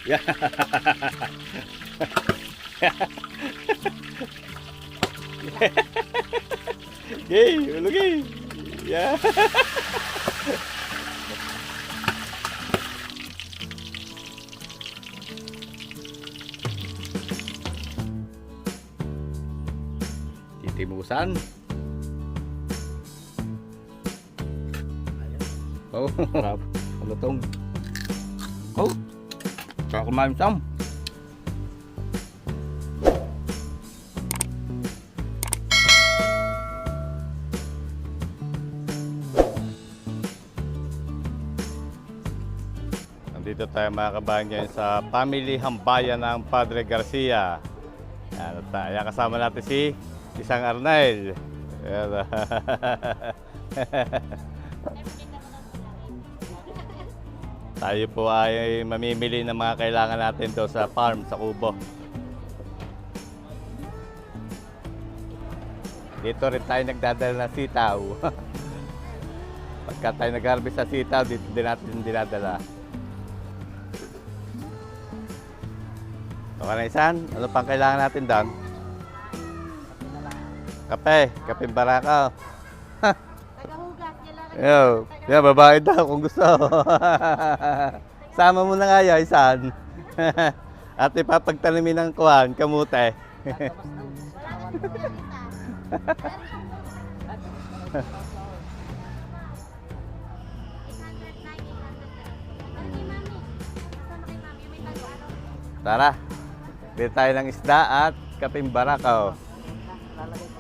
Yeah. Gay, ulugay. Yeah. Titimusan. Oh, ano tong? Oh, kaya kumain sam. Nandito tayo mga kabayan ngayon sa Family Hambayan ng Padre Garcia. Yan, kasama natin si Isang Arnel. Yan. Tayo po ay mamimili ng mga kailangan natin doon sa farm, sa kubo. Dito rin tayo nagdadala ng sitaw. Pagka tayo nag-harvest sa sitaw, dito din natin dinadala. Okay na Isan, ano pang kailangan natin doon? Kape, kapeng barakaw. Tagahugas, Yo, yan, babae daw kung gusto. Sama mo na nga yun, Isan. At ipapagtanimin ng kuhan, kamute. Tara, bili tayo ng isda at kapeng barakaw.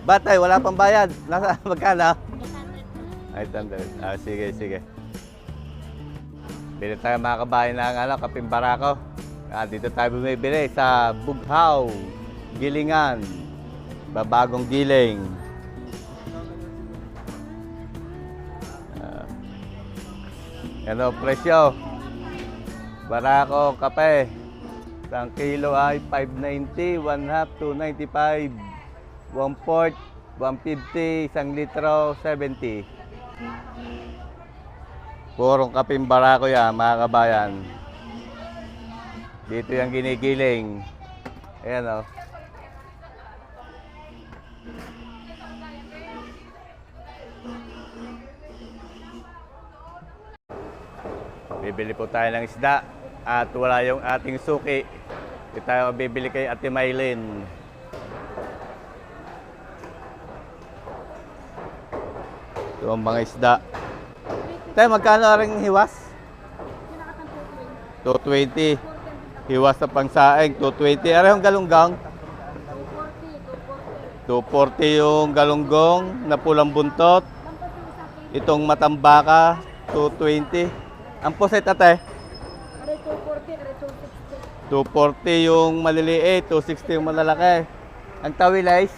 Batay, wala pang bayad. Nasa magkano? 800. Ah, sige, sige. Bili tayo mga kabayan ng kapeng barakaw. Dito tayo bumibili sa Bughaw, Gilingan. Babagong giling. Ano presyo? Barako, kape. Isang kilo ay 590, 1 half 295, 1/4 150, isang litro 70. Purong kapeng barako yan mga kabayan. Dito yung ginigiling. Ayan o. Bibili po tayo ng isda at wala yung ating suki. Dito tayo bibili kay Ate Maylin. Ito ang mga isda. Tayo, magkano ring hiwas? 220. Hiwas sa pangsaing, 220. Ano yung galunggong? 240 yung galunggong na pulang buntot. Itong matambaka, 220. Ang puset ate? 240 yung maliliit, 260 yung malalaki. Ang tawilays?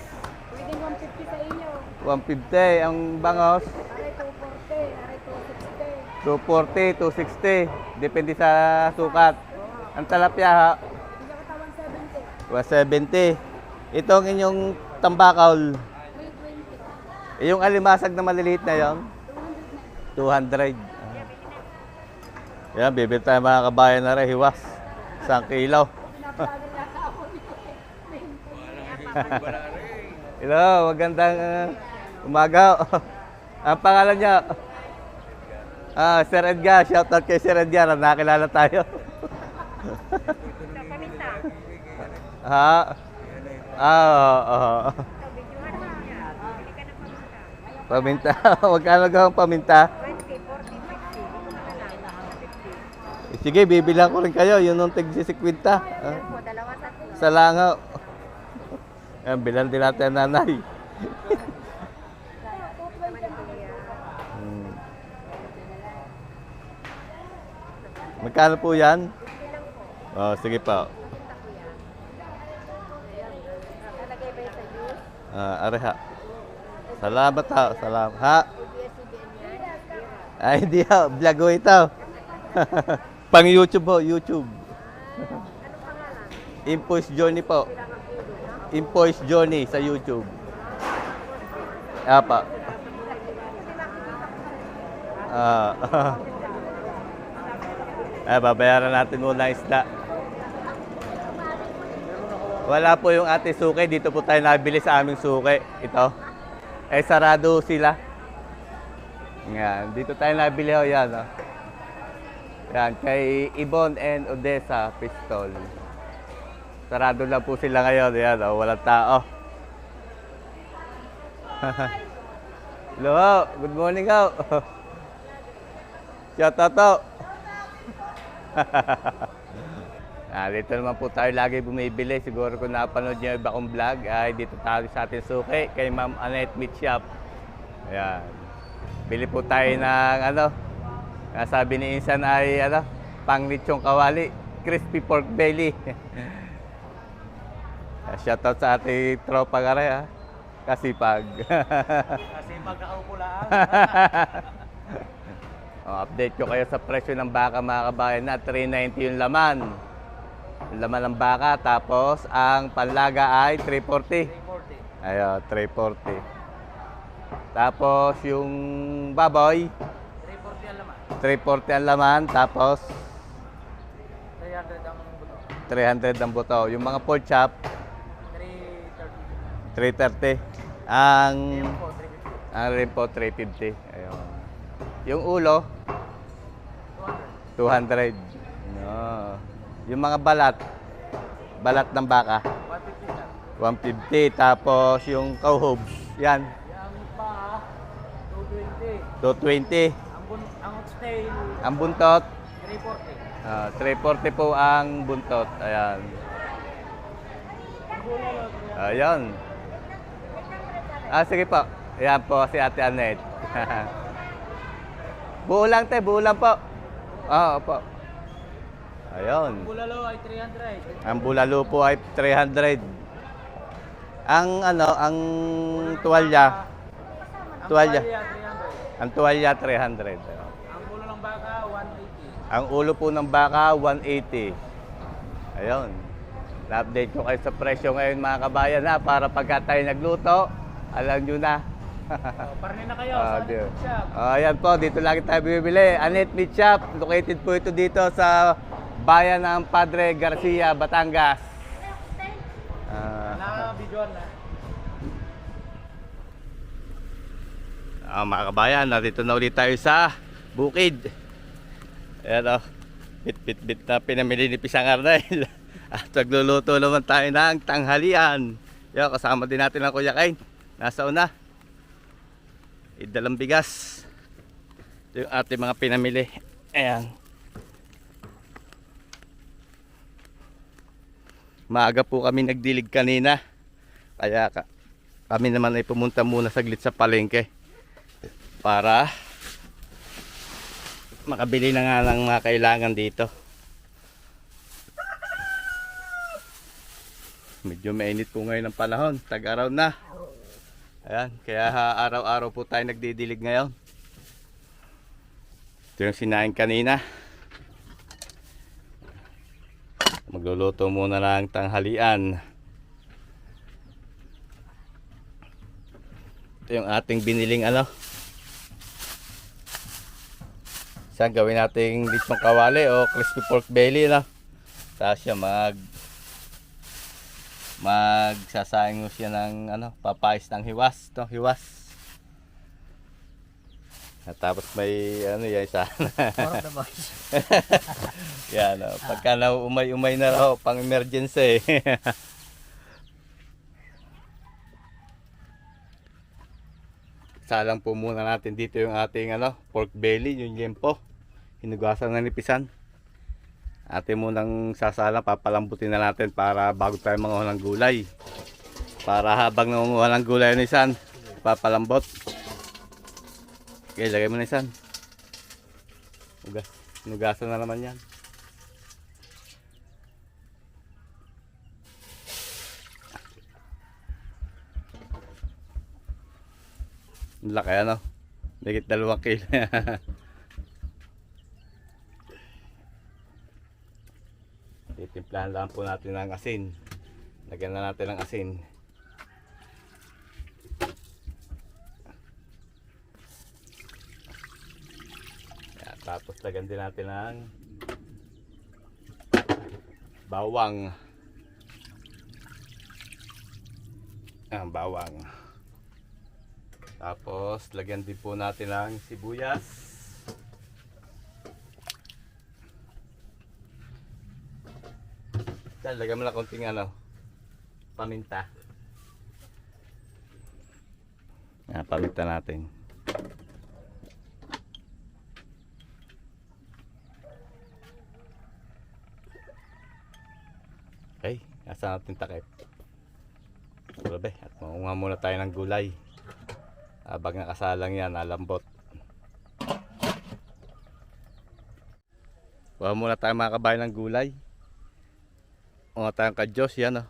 Pwedeng 150 sa inyo. 150. Ang bangos? Aray 240, aray 260. 240, 260. Depende sa sukat. Ang talapya ha? Hindi ka tawan 170. 70. Itong inyong tambakaw, 320. yung alimasag na maliliit na yon? 200. Yan, bibili tayo mga kabayan na rin, hiwas. 1 kilo. Hello, magandang umaga. Ang pangalan niya? Sir Edgar. Shoutout kay Sir Edgar. Nakilala tayo. Paminta. Ha? Oo. Paminta. Magkano gawang paminta? 20, 40, 50. Sige, bibilang ko rin kayo. Yun yung tig-50. Dalawa sa Sa langaw. Ayan, bilang din natin ang nanay. Magkano po yan? Oh, sige po. Nalagay ba sa juice? Are ha. Salamat ha. Salamat ha. ABS-CBN yan? Ay, hindi ha. Vlog ko ito. Pang YouTube po. YouTube. Anong pangalan? Invoice Journey po. Invoice Journey sa YouTube. Apa. Babayaran natin muna ang isda. Wala po yung ate suki. Dito po tayo nabili sa aming suki. Ito. Eh, sarado sila. Yan. Dito tayo nabili ho. Yan. Oh. Yan. Kay Ibon and Odessa Pistol. Sarado lang po sila ngayon. Yan. Oh. Walang tao. Hello ho. Good morning ho. Shout out ho. Dito naman po tayo lagi bumibili. Siguro kung napanood niyo yung iba kong vlog, ay dito tayo sa ating suki kay Ma'am Annette Meat Shop. Ayan. Bili po tayo ng ano, sabi ni Insan ay ano, pang lechong kawali, crispy pork belly. Shoutout sa ating tropa ka rin, ha? Kasipag. Kasipag ako pula. Update ko kayo sa presyo ng baka mga kabayan na 390 yung laman. Yung laman ng baka, tapos ang panlaga ay 340. 340. Ayun, 340. Tapos yung baboy, 340 ang laman. 340 ang laman, tapos 300 ang buto. 300 ang buto. Yung mga pork chop, 330. 330. Ang Ayun po, 350. rin po 350. Ayun. Yung ulo, 200. 200. No. Yung mga balat ng baka, 150 na. 150. Tapos yung cowhobes, yan, Yung pa, 220. 220. Ang oxtail, Ang buntot, 340. 340 po ang buntot. Ayan. Ayan. Sige po. Ayan po si Ate Annette. Buo lang te, buo lang po. Oo po. Ayun. Bulalo ay 300. Ang bulalo po ay 300. Ang ano, ang tuwalya. Ang Tuwalya. 300. Ang tuwalya 300. Ayun. Ang ulo ng baka, 180. Ang ulo po ng baka 180. Ayun. Na-update ko kayo sa presyo ngayon mga kabayan na para pagka tayo nagluto, alam nyo na. Parni na kayo sa Dear. Annette Shop. Ayan po, dito lagi tayo bibili. Annette Meat Shop, located po ito dito sa bayan ng Padre Garcia, Batangas. Videoan na. Mga kabayan, narito na ulit tayo sa bukid. Ayan o, bit na pinamili ni Pisang Arnel. At nagluluto naman tayo ng tanghalian. Yan, kasama din natin ang Kuya Kain. Nasa una. Dalang bigas. Ito yung ating mga pinamili. Ayan. Maaga po kami nagdilig kanina. Kaya kami naman ay pumunta muna saglit sa palengke. Para makabili na nga ng mga kailangan dito. Medyo mainit po ngayon ang panahon. Tag-araw na. Ayan, kaya araw-araw po tayo nagdidilig ngayon. Ito yung sinain kanina. Magluluto muna ng tanghalian. Ito yung ating biniling ano. Saan gawin nating lechong kawali o crispy pork belly no? Tapos siya magsasayang mo siya ng ano, papais ng hiwas, no? Hiwas. At tapos may ano yan isa. Yan, no? Pagka na umay na raw pang emergency. Salang po muna natin dito yung ating ano, pork belly, yung liempo. Hinugasan na nipisan. Atin munang sasalang, papalambutin na natin para bago tayo manguha ng gulay. Para habang nangunguha ng gulay ng isan, papalambot. Okay, lagay mo na isan. Hinugasan na naman yan. Laki ano, higit 2 kilo. Titimplahan lang po natin ng asin. Lagyan na natin ng asin. Yan, tapos lagyan din natin ng bawang. Bawang. Tapos lagyan din po natin ng sibuyas. Lagyan mo na konting paminta. Paminta natin. Okay, nasa natin takip. Grabe, at maunga muna tayo ng gulay. Habang nakasalang yan, nalambot. Kuha muna tayo mga kabayan ng gulay. Mga tayong kadyos, yan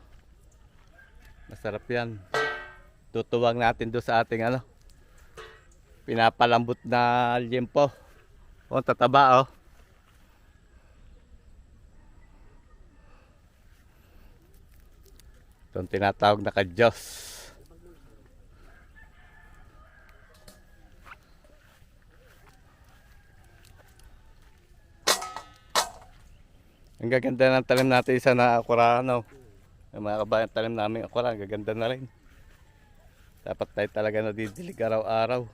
masarap yan. Tutuwang natin doon sa ating pinapalambot na liempo. Tataba Itong tinatawag na kadyos. Ang gaganda ng talim natin isa na akura, Yung mga kabayan talim namin akura, ang gaganda na rin. Dapat tayo talaga nadidilig araw-araw.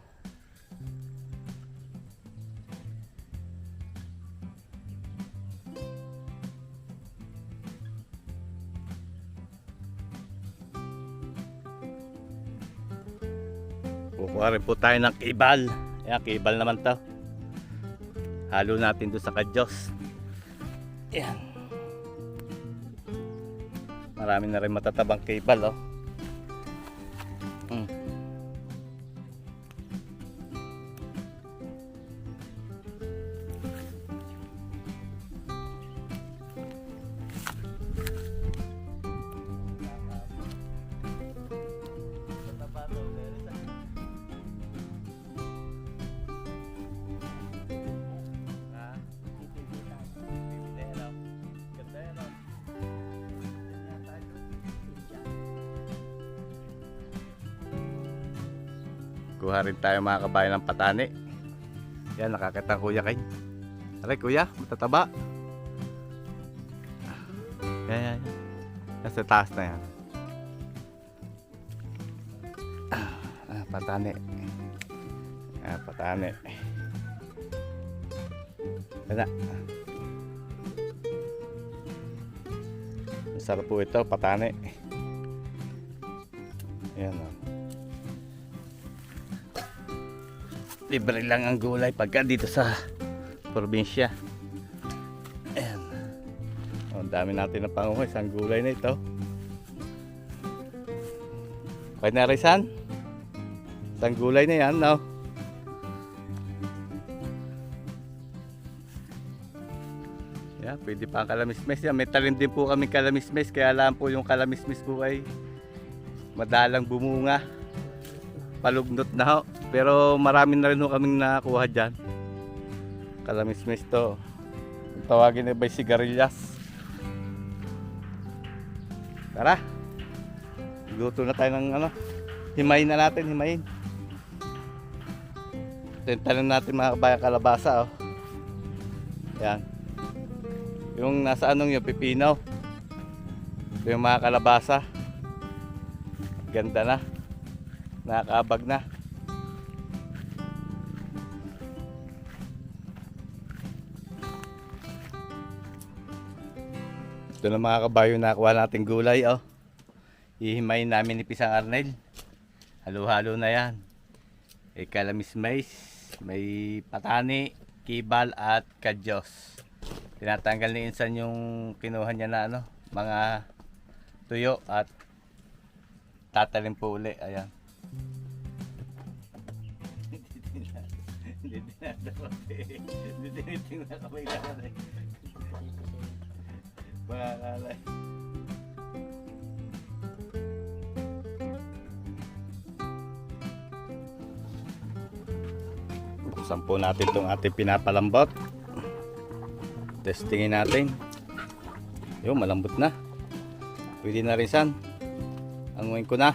Kukuha rin po tayo ng kibal. Ayan, kibal naman to. Halo natin doon sa kadyos. Ayan. Marami na rin matatabang kibal Kuha rin tayo mga kabayan ng patani. Yan, nakakita kuya kay. Aray kuya, matataba. Yan. Nasa taas na yan. Patani. Patani. Yan. Masarap po ito, patani. Yan libre lang ang gulay pagka dito sa probinsya. Ayan. Ang dami natin na panguha. Isang gulay na ito. Okay na Rizan? Isang gulay na yan, Yan, pwede pa ang kalamismis yan. May talim din po kami kalamismis. Kaya alam po yung kalamismis po ay madalang bumunga. Palugnot na pero marami na rin kaming nakuha dyan. Kalamismis to. Tawagin na ba yung sigarilyas? Tara, luto na tayo ng himayin na natin, himayin. Tanim natin mga kabayan kalabasa Yan. Yung nasa yung pipino. Ito yung mga kalabasa. Ganda na. Nakakabag na. Ito na mga kabayo, nakuha natin gulay Ihimayin namin ni Pisang Arnel. Halo-halo na yan. May kalamismis, may patani, kibal at kadyos. Tinatanggal ni Insan yung kinuha niya na mga tuyo at tatalim po uli. Ayan. Hindi tinitingnan ka may lalay. Mga lalay. Buksan po natin itong ating pinapalambot. Testingin natin. Yung malambot na. Pwede na rin San. Anguin ko na.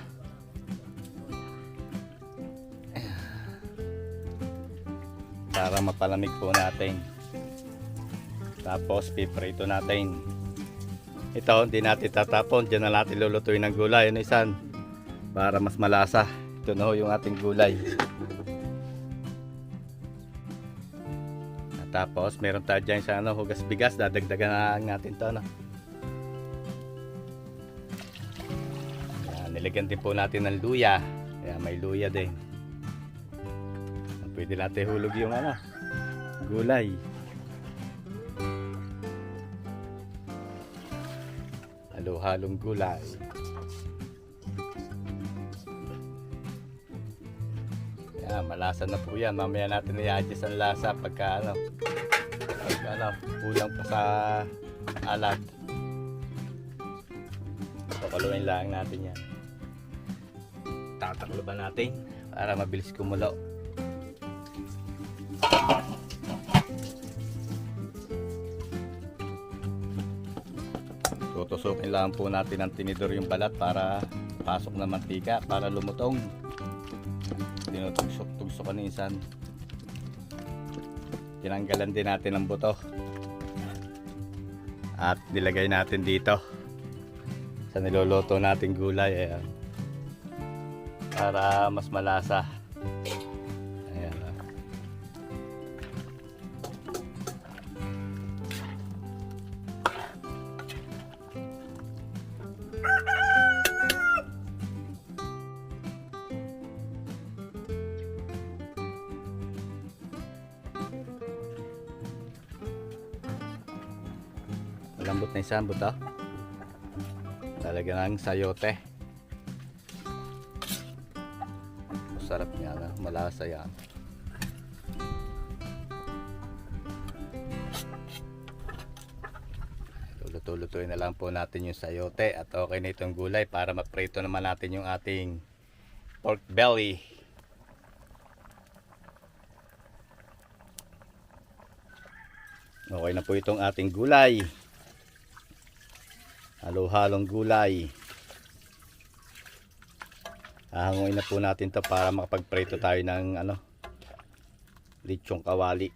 Para mapalamig po natin. Tapos piprito natin. Ito hindi natin tatapon. Diyan na natin lulutuin ng gulay. Isan? para mas malasa. Ito na ho yung ating gulay. At tapos meron tayo dyan sa hugas bigas, dadagdagan na natin to, no? Yan, nilagyan din po natin ng luya. Yan, may luya din. Pwede natin hulog yung gulay. Halo-halong gulay. Yan, malasa na po yan. Mamaya natin i-adjust ang lasa pagka kulang pa sa alat. Pakaluin lang natin yan. Tataklo ba natin para mabilis kumulo. Tutusukin lang po natin ang tinidor yung balat para pasok na mantika para lumutong. Tinutugsok-tugsok ni insan. Tinanggalan din natin ang buto. At nilagay natin dito sa niluluto nating gulay. Ayan. Para mas malasa. Ayan. Malambot na isang buto. Talaga ng sayote. Masarap niya na, malasa yan. Luto-lutuin na lang po natin yung sayote at okay na itong gulay para maprito naman natin yung ating pork belly. Okay na po itong ating gulay. Halo-halong gulay. Hahanguin na po natin to para makapagprito tayo ng lechong kawali.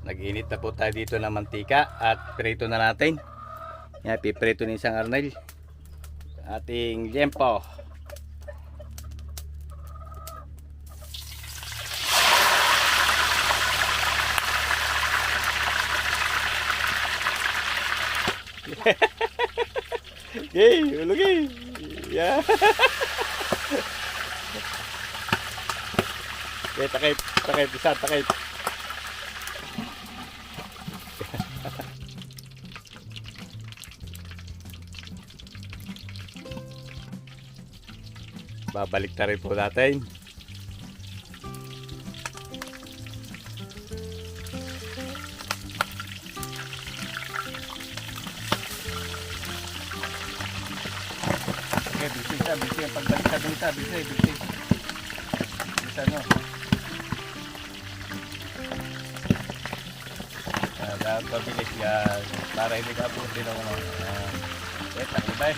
Nag-init na po tayo dito ng mantika at prito na natin. Yan, piprito ni isang Arnel. Ating liempo. Yay, ulugay. Yeah. Okay, takip, isa, takip. Babalik na rin po natin. Okay, bilis. Pagbalik sa dun bilis. Bilis ano. Dapat pabilis yan. Para hindi ka abuti ng okay, takibay.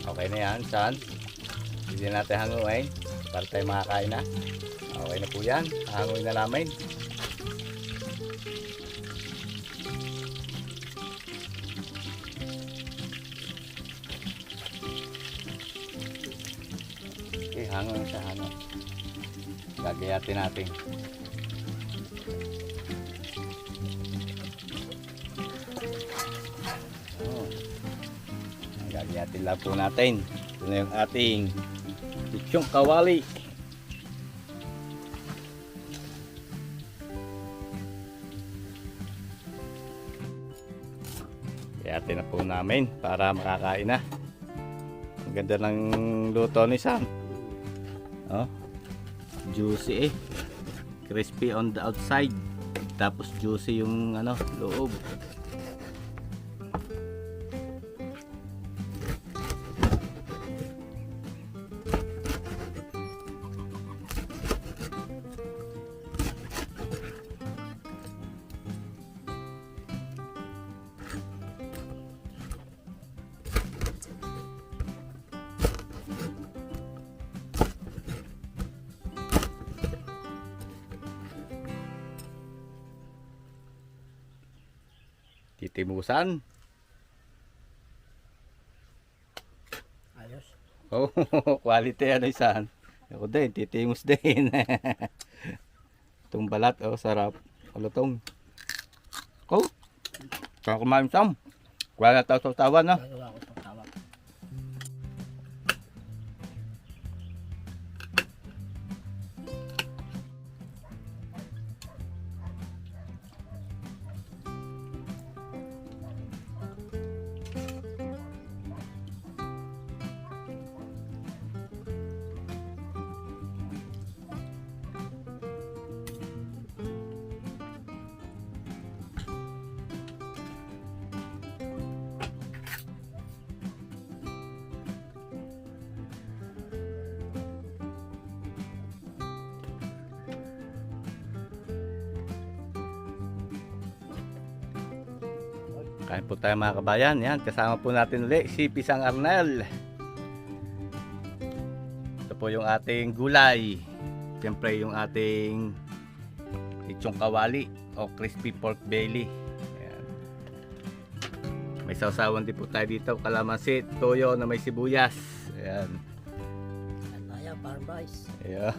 Okay na yan, son. Hindi natin hanguin para tayo makakain na. Okay na po yan. Hanguin na namin. Okay, hanguin sa hango. Gagayatin natin. Gagayatin lang po natin. Ito na yung ating lechong kawali. Kaya na po namin para makakain na. Ang ganda ng luto ni Sam. Oh, juicy eh. Crispy on the outside. Tapos juicy yung ano, loob. Titimusan. Ayos. Oh, quality ano isan. Ako din, titimus din. Itong balat, oh, sarap. Malutong. Oh, saan kumain Sam? Wala na tayo sa tawan, ha? Gagawa ko itong tawag. Kain po tayo mga kabayan. Yan, kasama po natin ulit si Pisang Arnel. Ito po yung ating gulay. Siyempre yung ating lechong kawali o crispy pork belly. Ayan. May sausawan din po tayo dito. Kalamansi, toyo na may sibuyas. Ayan. Kaya, farm rice. Ayan.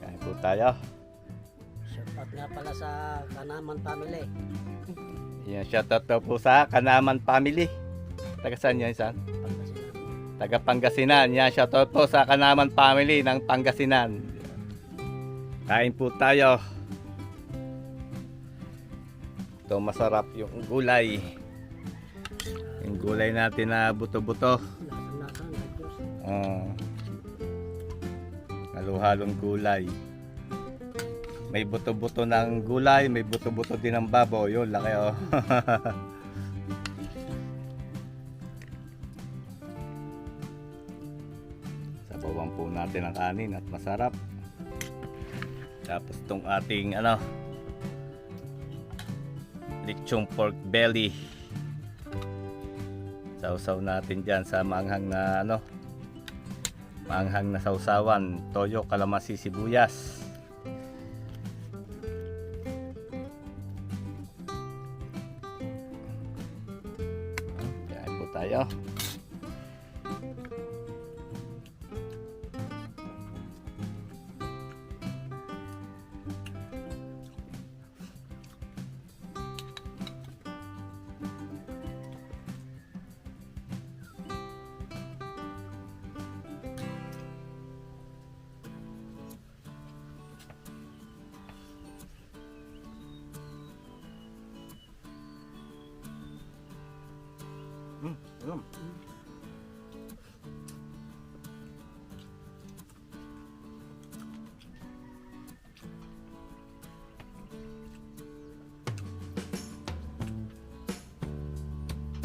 Kain po tayo. Shoutout nga pala sa Kanaman family. Yan, shoutout daw po sa Kanaman family. Taga saan yan, San? Pangasinan. Taga Pangasinan. Yan, shoutout po sa Kanaman family ng Pangasinan. Kain po tayo. Ito masarap yung gulay. Yung gulay natin na buto-buto. Lasang-lasang. Diyos. Halo-halong gulay. May buto-buto ng gulay, may buto-buto din ng baboy. Yun, laki oh. Sabawan po natin ang kanin at masarap. Tapos itong ating ano, lechong pork belly. Sausaw natin dyan sa maanghang na ano, maanghang na sausawan. Toyo, kalamansi, sibuyas. Tayo.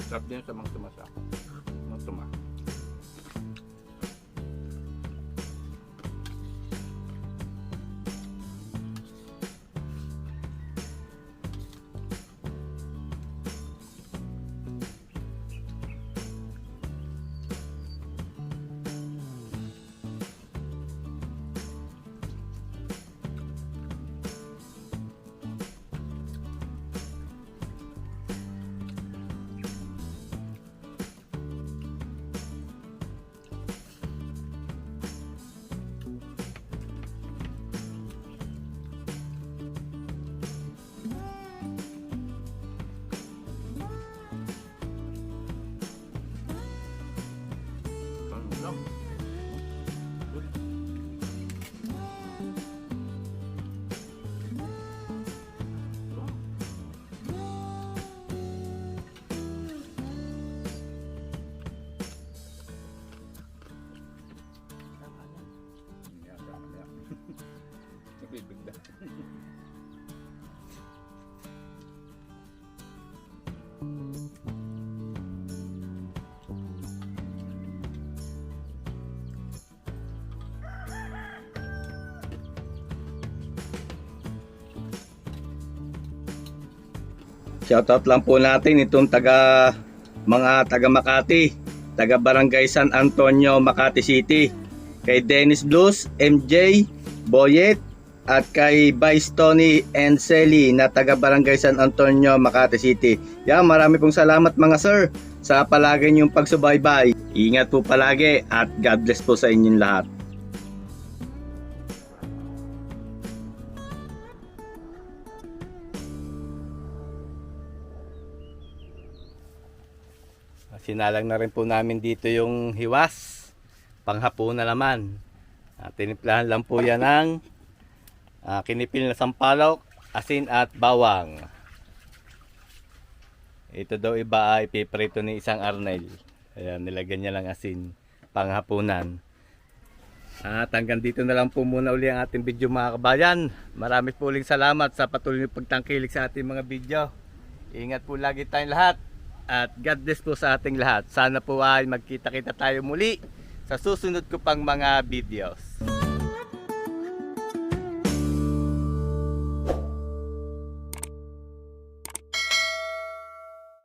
Sarap din sa mga tumasa. Mga tuma. Shoutout lang po natin itong mga taga Makati, taga Barangay San Antonio, Makati City. Kay Dennis Blues, MJ, Boyet, at kay Vice Tony and Selly na taga Barangay San Antonio, Makati City. Yan, marami pong salamat mga sir sa palagi niyong pagsubaybay. Ingat po palagi at God bless po sa inyong lahat. Sinalang na rin po namin dito yung hiwas. Panghapon na naman. Tinimplahan lang po yan ng kinipil na sampalok, asin at bawang. Ito daw iba ay piprito ni isang Arnel. Ayan, nilagyan niya lang asin panghapunan. At hanggang dito na lang po muna uli ang ating video mga kabayan. Marami po uling salamat sa patuloy na pagtangkilik sa ating mga video. Ingat po lagi tayong lahat. At God bless po sa ating lahat. Sana po ay magkita-kita tayo muli sa susunod ko pang mga videos.